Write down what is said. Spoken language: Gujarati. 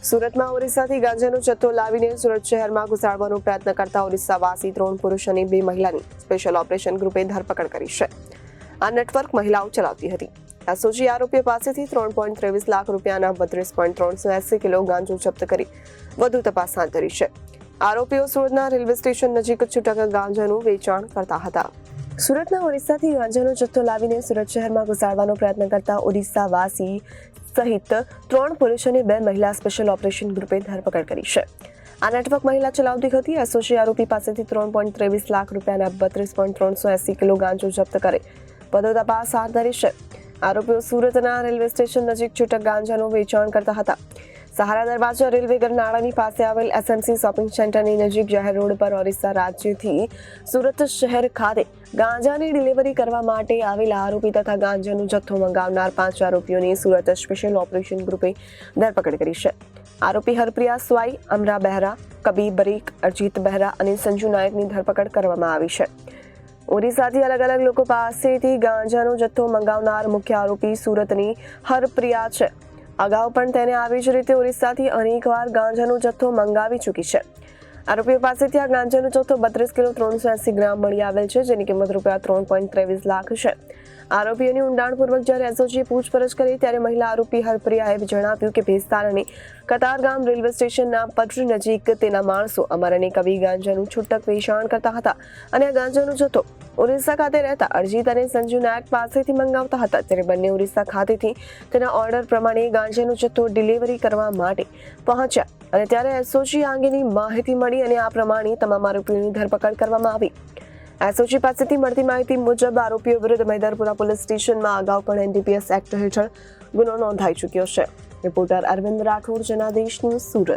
સુરતમાં ઓરિસ્સાથી ગાંજાનો જથ્થો લાવીને સુરત શહેરમાં ઘુસાડવાનો પ્રયત્ન કરતા ઓરિસ્સાવાસી 3 પુરુષ અને 2 મહિલાની સ્પેશિયલ ઓપરેશન ગ્રુપે ધરપકડ કરી છે. આ નેટવર્ક મહિલાઓ ચલાવતી હતી. એસઓજી આરોપીઓ પાસેથી 3.23 લાખ રૂપિયાના 32.380 કિલો ગાંજો જપ્ત કરી વધુ તપાસ હાથ ધરી છે. આરોપીઓ સુરતના રેલવે સ્ટેશન નજીક છૂટક ગાંજાનું વેચાણ કરતા હતા. સુરતના ઓરિસ્સાથી ગાંજાનો જથ્થો લાવીને સુરત શહેરમાં ઘુસાડવાનો પ્રયત્ન કરતા ઓરિસ્સાવાસી સહિત 3 પુરુષ અને 2 મહિલા સ્પેશિયલ ઓપરેશન ગ્રુપે ધરપકડ કરી છે. આ નેટવર્ક મહિલા ચલાવતી હતી. એસઓજી આરોપી પાસેથી 3.23 લાખ રૂપિયાના 32.380 કિલો ગાંજો જપ્ત કરી વધુ તપાસ હાથ ધરી છે. આરોપીઓ સુરતના રેલવે સ્ટેશન નજીક છૂટક ગાંજાનું વેચાણ કરતા હતા. સહારા દરવાજા રેલવે ગરનાળાની પાસે આવેલ એસએમસી શોપિંગ સેન્ટરની નજીક જાહેર રોડ પર ઓરિસ્સા રાજ્યથી સુરત શહેર ખાતે ગાંજાની ડિલિવરી કરવા માટે આવેલા આરોપી તથા ગાંજાનો જથ્થો મંગાવનાર 5 આરોપીઓની સુરત સ્પેશિયલ ઓપરેશન ગ્રુપે ધરપકડ કરી છે. આરોપી હરપ્રિયા સ્વાઈ, અમરા બહેરા, કબીર બરીક, અરજીત બહેરા અને સંજુ નાયકની ધરપકડ કરવામાં આવી છે. ઓરિસ્સાથી અલગ અલગ લોકો પાસેથી ગાંજાનો જથ્થો મંગાવનાર મુખ્ય આરોપી સુરતની હરપ્રિયા છે. અગાઉ પણ તેને આવી જ રીતે ઓરિસ્સાથી અનેકવાર ગાંજાનો જથ્થો મંગાવી ચૂકી છે. આરોપીઓ પાસેથી આ ગાંજાનો જથ્થો 32 કિલો 380 ગ્રામ મળી આવેલ છે, જેની કિંમત રૂપિયા 3.23 લાખ છે. આરોપીઓની ઊંડાણપૂર્વક જ્યારે એસઓજીએ પૂછપરછ કરી ત્યારે મહિલા આરોપી હરપ્રિયાએ જણાવ્યું કે ભેસ્તાન અને કતારગામ રેલવે સ્ટેશનના પટરી નજીક તેના માણસો અમર અને કવિ ગાંજાનું છૂટક વેચાણ કરતા હતા અને આ ગાંજાનો જથ્થો ઓરિસ્સા ખાતે રહેતા અરજીત અને સંજુ નાયક પાસેથી મંગાવતા હતા. ત્યારે બંને ઓરિસ્સા ખાતેથી તેના ઓર્ડર પ્રમાણે ગાંજાનો જથ્થો ડિલિવરી કરવા માટે પહોંચ્યા અને ત્યારે એસઓજી અંગેની માહિતી મળી અને આ પ્રમાણે તમામ આરોપીઓની ધરપકડ કરવામાં આવી. એસઓજી પાસેથી મળતી માહિતી મુજબ આરોપીઓ વિરુદ્ધ મૈદરપુરા પોલીસ સ્ટેશનમાં અગાઉ પણ એનડીપીએસ એક્ટ હેઠળ ગુનો નોંધાઈ ચૂક્યો છે. Reporter Arvind Rathod, Janadesh news, Surat.